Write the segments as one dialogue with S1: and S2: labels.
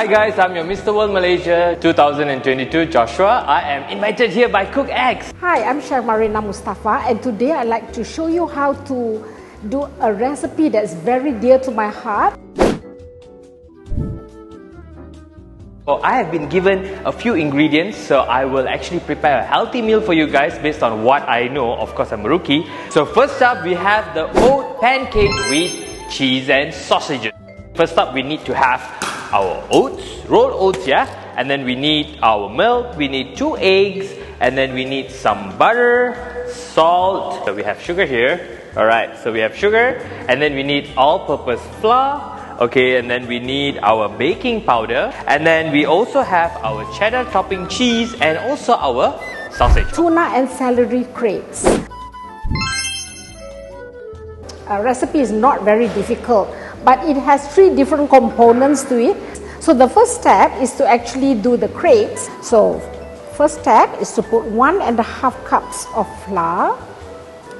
S1: Hi guys, I'm your Mr. World Malaysia 2022 Joshua. I am invited here by Cook X.
S2: Hi, I'm Chef Marina Mustafa, and today I'd like to show you how to do a recipe that's very dear to my heart.
S1: So I have been given a few ingredients, so I will actually prepare a healthy meal for you guys based on what I know. Of course, I'm a rookie. So first up, we have the oat pancake with cheese and sausages. First up, we need to have our oats, rolled oats, yeah? And then we need our milk, we need 2 eggs, and then we need some butter, salt. So we have sugar here. Alright, so we have sugar, and then we need all-purpose flour. Okay, and then we need our baking powder, and then we also have our cheddar topping cheese and also our sausage.
S2: Tuna and celery crepes. Our recipe is not very difficult, but it has 3 different components to it. So the first step is to actually do the crepes. So first step is to put 1.5 cups of flour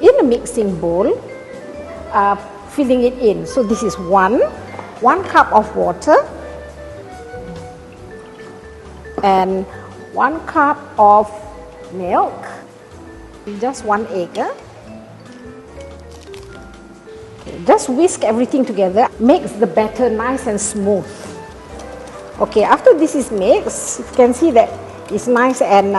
S2: in a mixing bowl, filling it in. So this is 1 cup of water and 1 cup of milk, just 1 egg. Okay, just whisk everything together, makes the batter nice and smooth. Okay, after this is mixed, you can see that it's nice and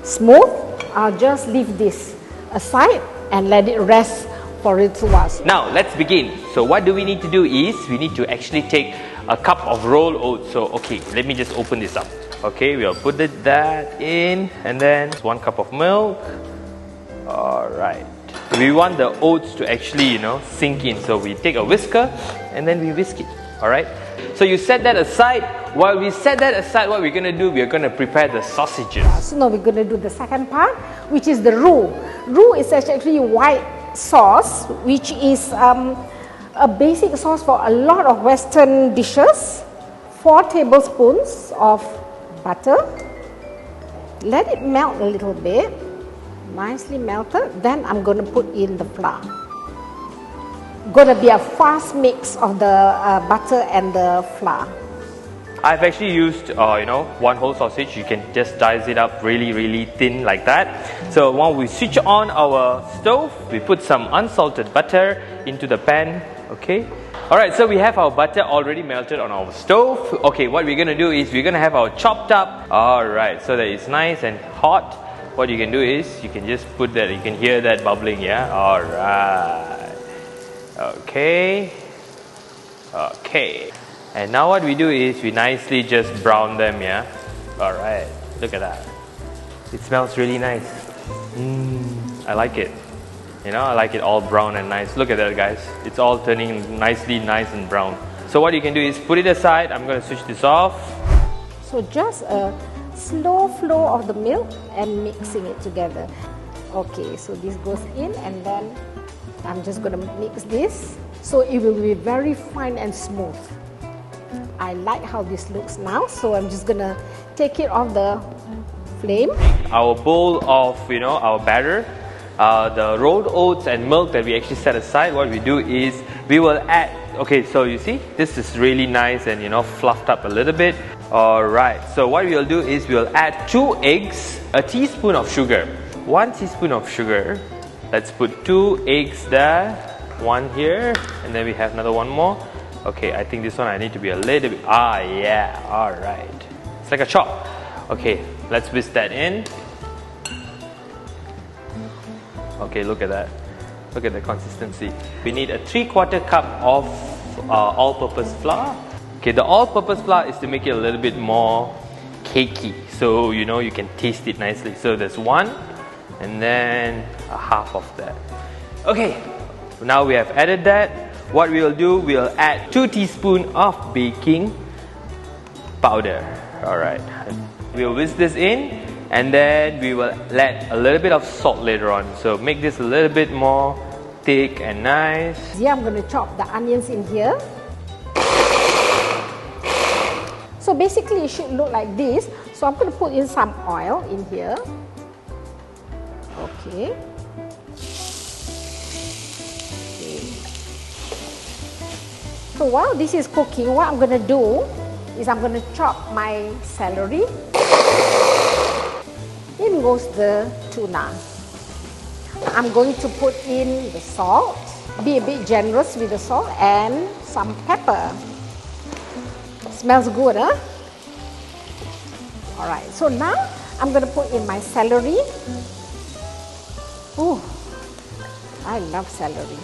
S2: smooth. I'll just leave this aside and let it rest for a little while.
S1: Now let's begin. So what do we need to do is we need to actually take a cup of rolled oats. So okay, let me just open this up. Okay, we'll put that in, and then 1 cup of milk. Alright, we want the oats to actually, sink in. So we take a whisker and then we whisk it. Alright, so you set that aside. While we set that aside, what we're going to do, we're going to prepare the sausages.
S2: So now we're going to do the second part, which is the roux. Roux is actually white sauce, which is a basic sauce for a lot of Western dishes. 4 tablespoons of butter. Let it melt a little bit, nicely melted. Then I'm going to put in the flour. Going to be a fast mix of the butter and the flour.
S1: I've actually used, 1 whole sausage. You can just dice it up really thin like that. So while we switch on our stove, we put some unsalted butter into the pan. Okay. Alright, so we have our butter already melted on our stove. Okay, what we're going to do is we're going to have our chopped up. Alright, so that it's nice and hot. What you can do is you can just put that, you can hear that bubbling, yeah? Alright. Okay. Okay. And now what we do is we nicely just brown them, yeah? Alright, look at that. It smells really nice. I like it. I like it all brown and nice. Look at that, guys. It's all turning nicely nice and brown. So what you can do is put it aside. I'm going to switch this off.
S2: So just a slow flow of the milk and mixing it together. Okay, so this goes in, and then I'm just going to mix this. So it will be very fine and smooth. I like how this looks now, so I'm just gonna take it off the flame.
S1: Our bowl of, our batter, the rolled oats and milk that we actually set aside, what we do is we will add, okay, so you see, this is really nice and, fluffed up a little bit. Alright, so what we'll do is we'll add 2 eggs, a teaspoon of sugar, 1 teaspoon of sugar. Let's put 2 eggs there, 1 here, and then we have another 1 more. Okay, I think this one I need to be a little bit, yeah, alright. It's like a chop. Okay, let's whisk that in. Okay, look at that. Look at the consistency. We need a 3/4 cup of all-purpose flour. Okay, the all-purpose flour is to make it a little bit more cakey. So, you can taste it nicely. So there's 1, and then a half of that. Okay, now we have added that. What we will do, we'll add 2 teaspoons of baking powder. Alright, we'll whisk this in, and then we will add a little bit of salt later on. So make this a little bit more thick and nice.
S2: Yeah, I'm going to chop the onions in here. So basically it should look like this. So I'm going to put in some oil in here. Okay. So while this is cooking, what I'm going to do is I'm going to chop my celery. In goes the tuna. I'm going to put in the salt. Be a bit generous with the salt and some pepper. Smells good, huh? Alright, so now I'm going to put in my celery. Ooh, I love celery.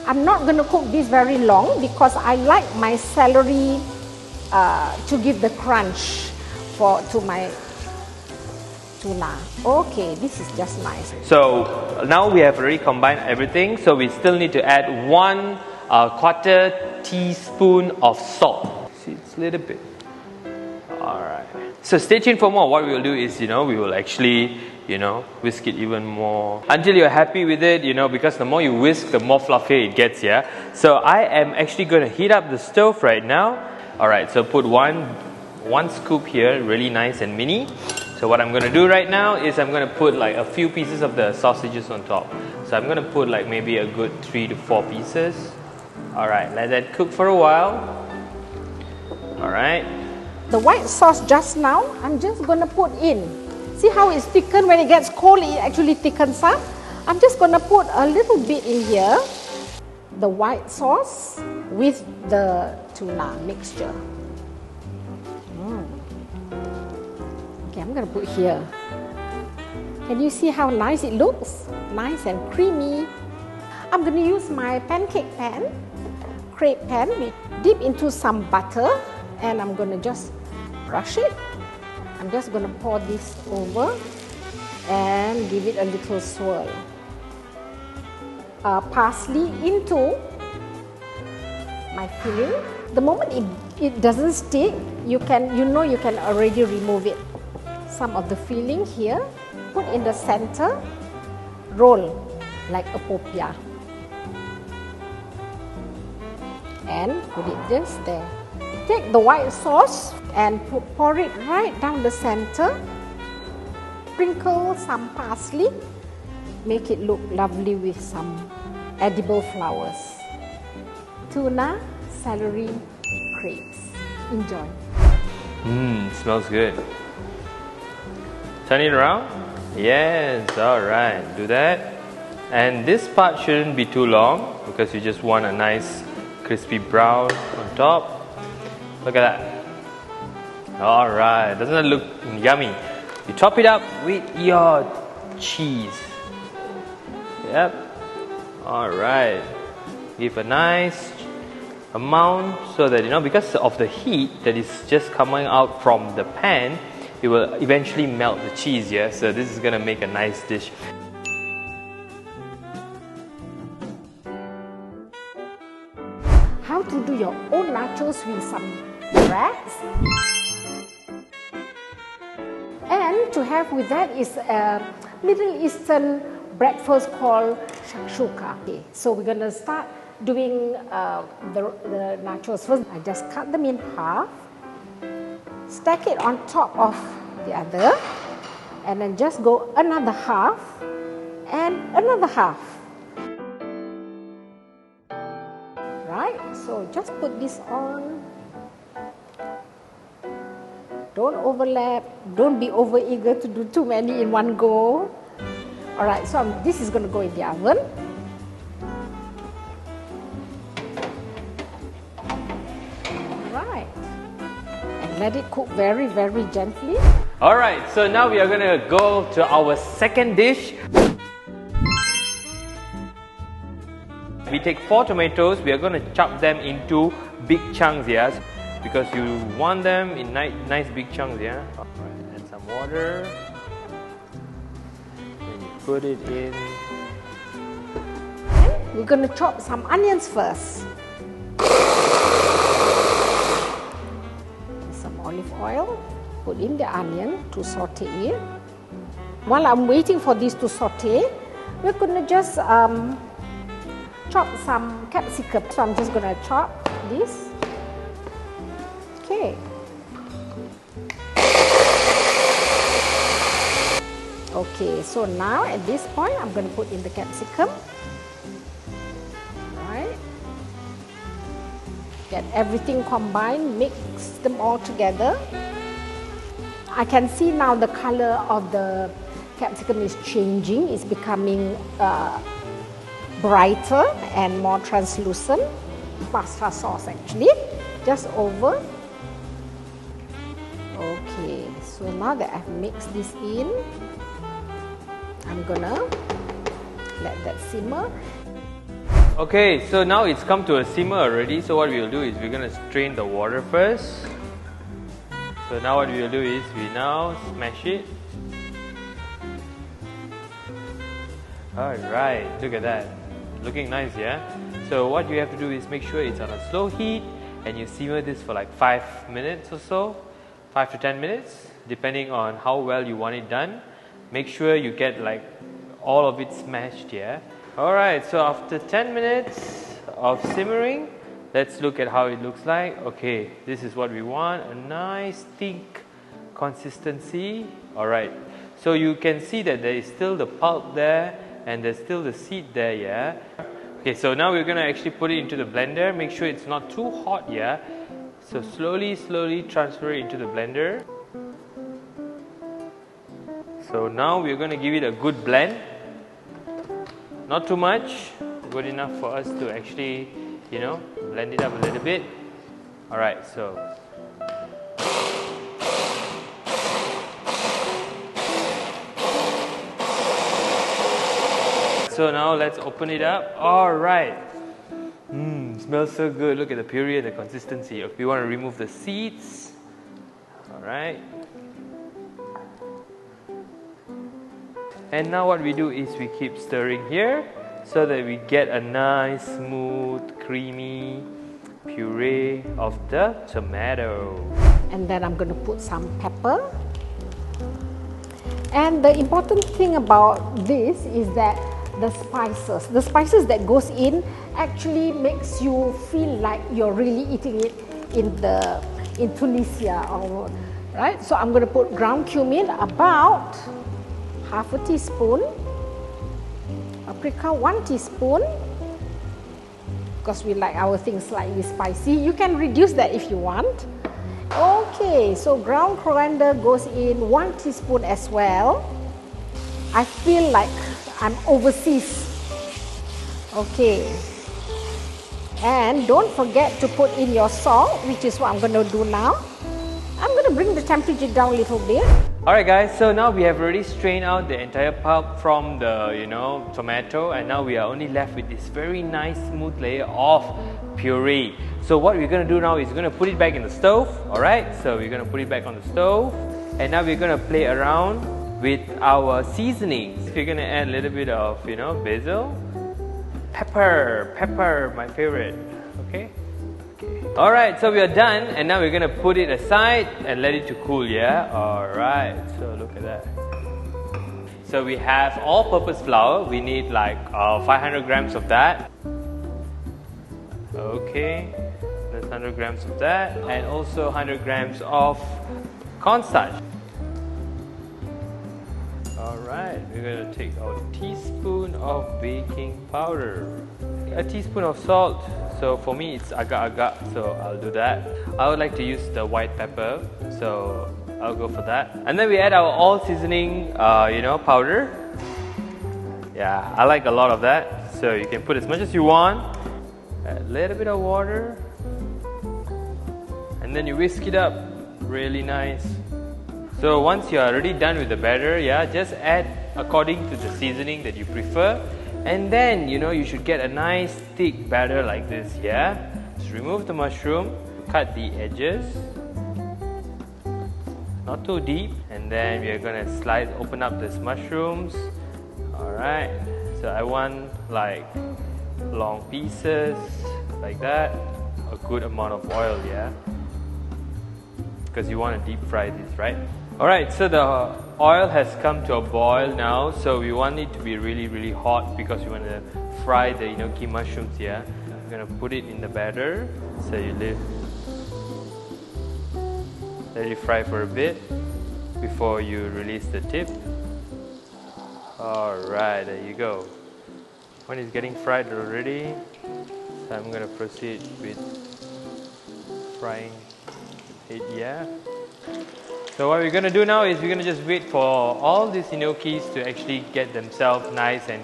S2: I'm not going to cook this very long because I like my celery to give the crunch to my tuna. Okay, this is just nice.
S1: So now we have already combined everything, so we still need to add 1/4 teaspoon of salt. See, it's a little bit. Alright. So stay tuned for more. What we will do is, we will actually, whisk it even more until you're happy with it, because the more you whisk, the more fluffier it gets, yeah? So I am actually going to heat up the stove right now. Alright, so put one scoop here, really nice and mini. So what I'm going to do right now is I'm going to put like a few pieces of the sausages on top. So I'm going to put like maybe a good 3 to 4 pieces. Alright, let that cook for a while. Alright.
S2: The white sauce just now, I'm just going to put in. See how it's thickened? When it gets cold, it actually thickens up. I'm just going to put a little bit in here. The white sauce with the tuna mixture. Okay, I'm going to put here. Can you see how nice it looks? Nice and creamy. I'm going to use my pancake pan, crepe pan, dip into some butter, and I'm going to just brush it. I'm just going to pour this over and give it a little swirl. Parsley into my filling. The moment it doesn't stick, you can already remove it. Some of the filling here, put in the center, roll like a popiah, and put it just there. Take the white sauce and pour it right down the center. Sprinkle some parsley. Make it look lovely with some edible flowers. Tuna, celery, crepes. Enjoy.
S1: Smells good. Turn it around. Yes, alright. Do that. And this part shouldn't be too long because you just want a nice crispy brown on top. Look at that. Alright, doesn't that look yummy? You top it up with your cheese. Yep. Alright. Give a nice amount so that, because of the heat that is just coming out from the pan, it will eventually melt the cheese, yeah? So this is going to make a nice dish.
S2: How to do your own nachos with some breads. And to have with that is a Middle Eastern breakfast called shakshuka. Okay, so we're going to start doing the nachos first. I just cut them in half. Stack it on top of the other, and then just go another half and another half. Right, so just put this on. Don't overlap, don't be over eager to do too many in one go. Alright, so this is going to go in the oven. Let it cook very, very gently.
S1: Alright, so now we are going to go to our second dish. We take 4 tomatoes, we are going to chop them into big chunks, yes, because you want them in nice big chunks, yeah. Alright, add some water. Then you put it in.
S2: We're going to chop some onions first. Olive oil, put in the onion to saute it. While I'm waiting for this to saute, we're going to just chop some capsicum. So I'm just going to chop this. Okay. Okay, so now at this point, I'm going to put in the capsicum. Right. Get everything combined, mix them all together. I can see now the color of the capsicum is changing. It's becoming brighter and more translucent. Pasta sauce actually, just over. Okay, so now that I've mixed this in, I'm gonna let that simmer.
S1: Okay, so now it's come to a simmer already. So what we'll do is we're gonna strain the water first. So now what we'll do is we now smash it. Alright, look at that. Looking nice, yeah? So what you have to do is make sure it's on a slow heat and you simmer this for like 5 minutes or so. 5 to 10 minutes, depending on how well you want it done. Make sure you get like all of it smashed, yeah? Alright, so after 10 minutes of simmering, let's look at how it looks like. Okay, this is what we want, a nice thick consistency. Alright, so you can see that there is still the pulp there and there's still the seed there, yeah? Okay, so now we're gonna actually put it into the blender. Make sure it's not too hot, yeah? So slowly transfer it into the blender. So now we're gonna give it a good blend. Not too much, good enough for us to actually, you know, blend it up a little bit. Alright, so. So now let's open it up. Alright. Smells so good. Look at the puree and the consistency. We want to remove the seeds. Alright. And now what we do is we keep stirring here so that we get a nice, smooth, creamy puree of the tomato.
S2: And then I'm going to put some pepper. And the important thing about this is that the spices that goes in actually makes you feel like you're really eating it in Tunisia, or right. So I'm going to put ground cumin, about half a teaspoon, paprika 1 teaspoon, because we like our things slightly spicy. You can reduce that if you want. Okay, so ground coriander goes in 1 teaspoon as well. I feel like I'm overseas. Okay, and don't forget to put in your salt, which is what I'm going to do now. I'm going to bring the temperature down a little bit.
S1: Alright guys, so now we have already strained out the entire pulp from the, tomato, and now we are only left with this very nice smooth layer of puree. So what we're going to do now is we're going to put it back in the stove. Alright, so we're going to put it back on the stove, and now we're going to play around with our seasonings. We're going to add a little bit of, basil, pepper, my favorite. Okay. Alright, so we are done, and now we're gonna put it aside and let it to cool, yeah? Alright, so look at that. So we have all-purpose flour. We need like 500 grams of that. Okay, that's 100 grams of that, and also 100 grams of cornstarch. Alright, we're gonna take our teaspoon of baking powder, a teaspoon of salt. So for me it's agak-agak, so I'll do that. I would like to use the white pepper, so I'll go for that. And then we add our all seasoning, powder. Yeah, I like a lot of that. So you can put as much as you want. Add a little bit of water. And then you whisk it up, really nice. So once you are already done with the batter, yeah, just add according to the seasoning that you prefer. And then, you should get a nice thick batter like this, yeah? Just remove the mushroom, cut the edges, not too deep, and then we are going to open up these mushrooms. Alright, so I want like long pieces, like that, a good amount of oil, yeah? Because you want to deep fry this, right? Alright, so the oil has come to a boil now, so we want it to be really, really hot because we want to fry the enoki mushrooms here. I'm going to put it in the batter, so you let it fry for a bit before you release the tip. Alright, there you go. When it's getting fried already, so I'm going to proceed with frying it, yeah. So what we're gonna do now is we're gonna just wait for all these gnocchis to actually get themselves nice and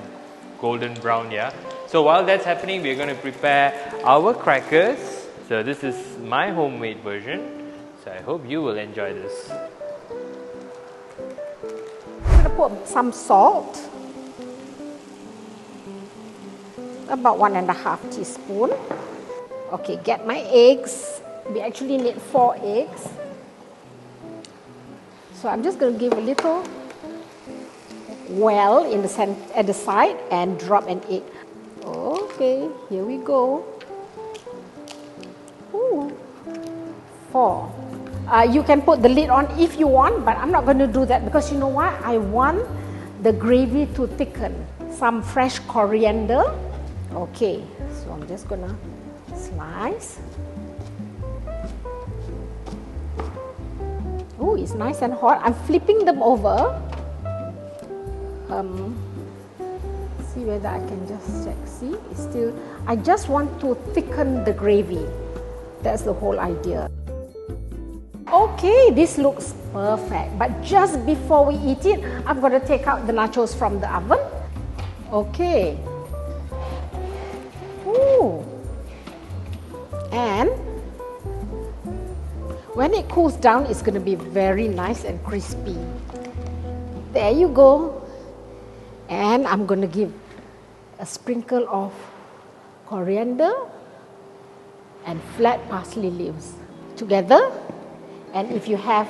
S1: golden brown, yeah. So while that's happening, we're gonna prepare our crackers. So this is my homemade version. So I hope you will enjoy this.
S2: I'm gonna put some salt. About 1.5 teaspoon. Okay, get my eggs. We actually need 4 eggs. So I'm just going to give a little well in the center, at the side and drop an egg. Okay, here we go. Ooh, 4. You can put the lid on if you want, but I'm not going to do that because you know what? I want the gravy to thicken. Some fresh coriander. Okay, so I'm just gonna slice. Oh, it's nice and hot. I'm flipping them over. See whether I can just check. See, it's still. I just want to thicken the gravy. That's the whole idea. Okay, this looks perfect. But just before we eat it, I'm gonna take out the nachos from the oven. Okay. Ooh. And when it cools down, it's going to be very nice and crispy. There you go. And I'm going to give a sprinkle of coriander and flat parsley leaves together. And if you have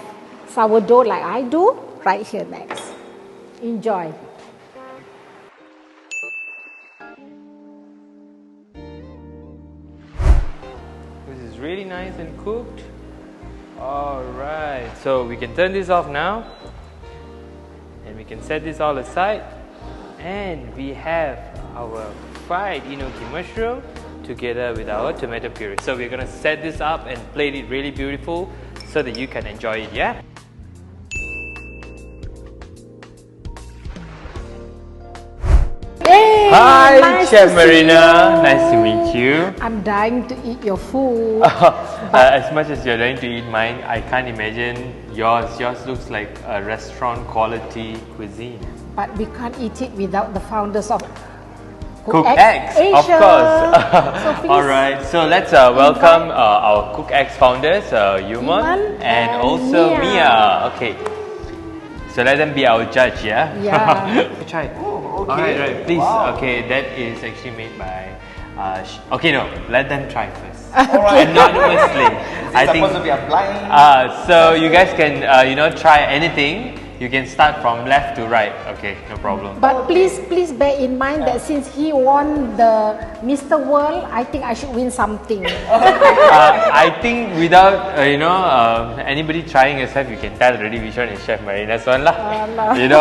S2: sourdough like I do, right here next. Enjoy.
S1: Really nice and cooked. Alright, so we can turn this off now and we can set this all aside, and we have our fried enoki mushroom together with our tomato puree. So we're gonna set this up and plate it really beautiful so that you can enjoy it, yeah?
S2: Hey,
S1: Hi,
S2: nice
S1: Chef
S2: to
S1: Marina. Nice to meet you.
S2: I'm dying to eat your food.
S1: As much as you're dying to eat mine, I can't imagine yours. Yours looks like a restaurant quality cuisine.
S2: But we can't eat it without the founders of
S1: Cook Eggs,
S2: Asia.
S1: of course.
S2: So please
S1: Alright, so let's welcome our Cook Eggs founders, Yuman and also Mia. Okay, so let them be our judge, yeah?
S2: Yeah.
S1: Try.
S3: Oh, okay.
S1: Alright, right, please.
S3: Wow.
S1: Okay, that is actually made by. Okay, no, let them try first.
S3: Alright.
S1: Anonymously.
S3: I think supposed to be a blind.
S1: So you guys can, try anything. You can start from left to right. Okay, no problem.
S2: But please bear in mind that since he won the Mr. World, I think I should win something.
S1: I think without anybody trying yourself, you can tell already which one is Chef Marina's one lah.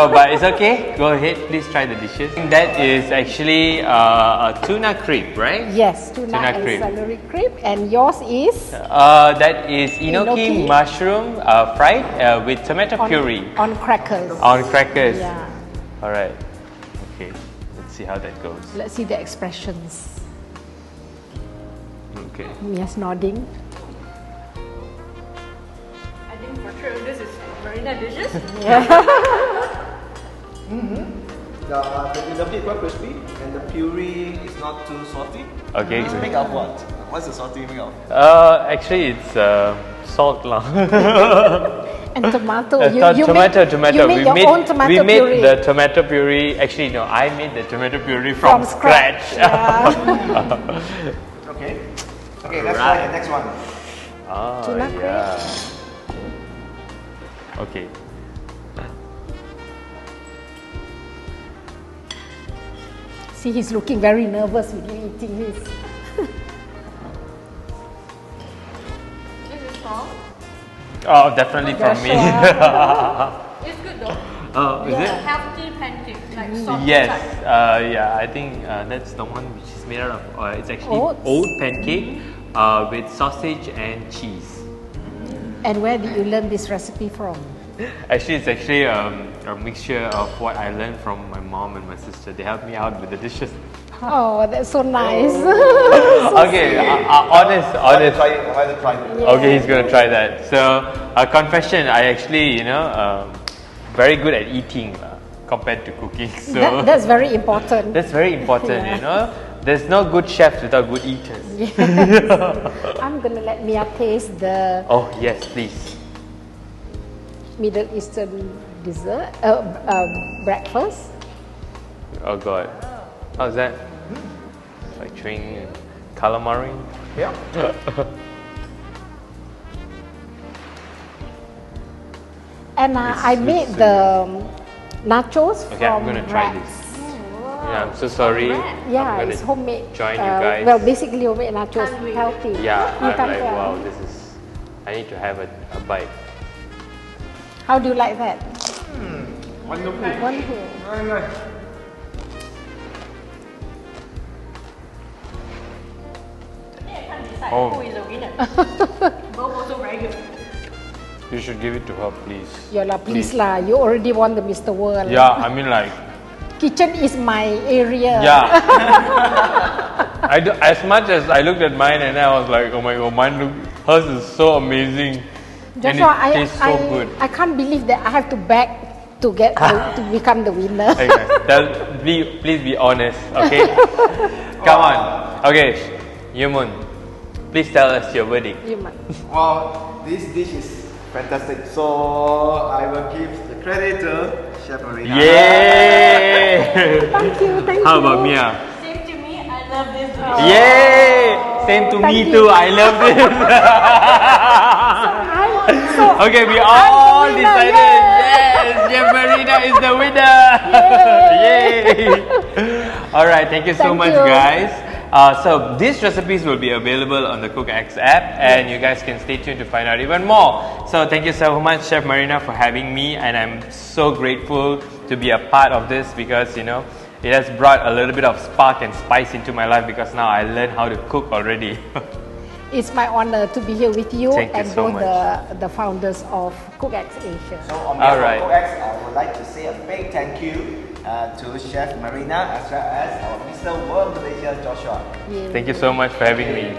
S1: But it's okay. Go ahead, please try the dishes. That is actually a tuna crepe, right?
S2: Yes, tuna and
S1: crepe.
S2: celery crepe. And yours is?
S1: That is enoki mushroom fried with tomato puree.
S2: On crackers.
S1: On crackers.
S2: Yeah.
S1: Alright. Okay. Let's see how that goes.
S2: Let's see the expressions.
S1: Okay.
S2: Mia's nodding.
S4: I think for sure this is Marina dishes.
S3: The enoki is quite crispy and the puree is not too salty.
S1: Okay.
S3: It's made of what? What's the salty made of?
S1: Actually, it's salt lah.
S2: And tomato.
S1: Tomato.
S2: You made your own tomato
S1: we made
S2: puree.
S1: the tomato puree. Actually, no, I made the tomato puree from scratch.
S2: Yeah.
S3: Okay. Okay, let's try the next one.
S2: Tuna
S1: yeah. Okay.
S2: See, he's looking very nervous with you eating this.
S4: This is from.
S1: Oh, definitely from me.
S4: It's good though.
S1: Oh, is it?
S4: Healthy pancake, like soft.
S1: Yes.
S4: type.
S1: Yeah, I think that's the one which is made out of. It's actually
S2: Oats.
S1: oat pancake with sausage and cheese.
S2: And where did you learn this recipe from?
S1: Actually, it's actually a mixture of what I learned from my mom and my sister. They helped me out with the dishes.
S2: Oh, that's so nice.
S1: Okay, honest.
S3: I want to try it.
S1: Okay, he's gonna try that. So, a confession, I actually, very good at eating compared to cooking. So
S2: That's very important.
S1: that's very important,
S2: Yeah.
S1: There's no good chefs without good eaters.
S2: I'm gonna let Mia taste the
S1: Oh yes, please.
S2: Middle Eastern dessert, breakfast.
S1: Oh god, how's that? Like chewing calamari.
S3: Yeah.
S2: And I made the nachos
S1: Okay, I'm
S2: from
S1: gonna try
S2: rats.
S1: this. Yeah, I'm so sorry.
S2: Yeah,
S1: I'm
S2: it's
S1: gonna
S2: homemade.
S1: join you guys.
S2: Well, basically homemade nachos, healthy.
S1: Yeah,
S2: You
S1: I'm
S2: can
S1: like,
S2: try.
S1: wow, this is. I need to have a bite.
S2: How do you like that?
S3: Wonderful.
S2: Wonderful.
S3: Very nice.
S1: Oh.
S4: Who is the winner? Both also very good.
S1: You should give it to her, please.
S2: Yola, please lah. You already won the Mr. World.
S1: Yeah, I mean like,
S2: Kitchen is my area.
S1: yeah. As much as I looked at mine and I was like, oh my god, hers is so amazing.
S2: Joshua,
S1: and it tastes so good.
S2: I can't believe that I have to beg to get to become the winner.
S1: Hey guys, please be honest, okay? Come on. Okay, Yumun, please tell us your verdict.
S2: You might.
S3: Wow, this dish is fantastic. So I will give the credit to Chef Marina.
S1: Yay!
S2: Thank you, thank you.
S1: How about Mia?
S4: Same to me, I love this.
S1: Yay! Same to
S2: Thank
S1: me
S2: you.
S1: too, I love this. Okay, we all
S2: I'm the winner,
S1: decided, yes, Chef Marina is the winner. Yay! Alright, thank you so
S2: Thank
S1: much
S2: you.
S1: guys. So these recipes will be available on the CookX app and you guys can stay tuned to find out even more. So thank you so much Chef Marina for having me, and I'm so grateful to be a part of this because it has brought a little bit of spark and spice into my life because now I learned how to cook already.
S2: It's my honor to be here with you
S1: Thank you
S2: and
S1: so
S2: both the founders of CookX Asia.
S3: So on behalf
S1: Alright.
S3: of CookX, I would like to say a big thank you to Chef Marina as well as our Mr. World Malaysia Joshua.
S2: Yeah.
S1: Thank you so much for having me.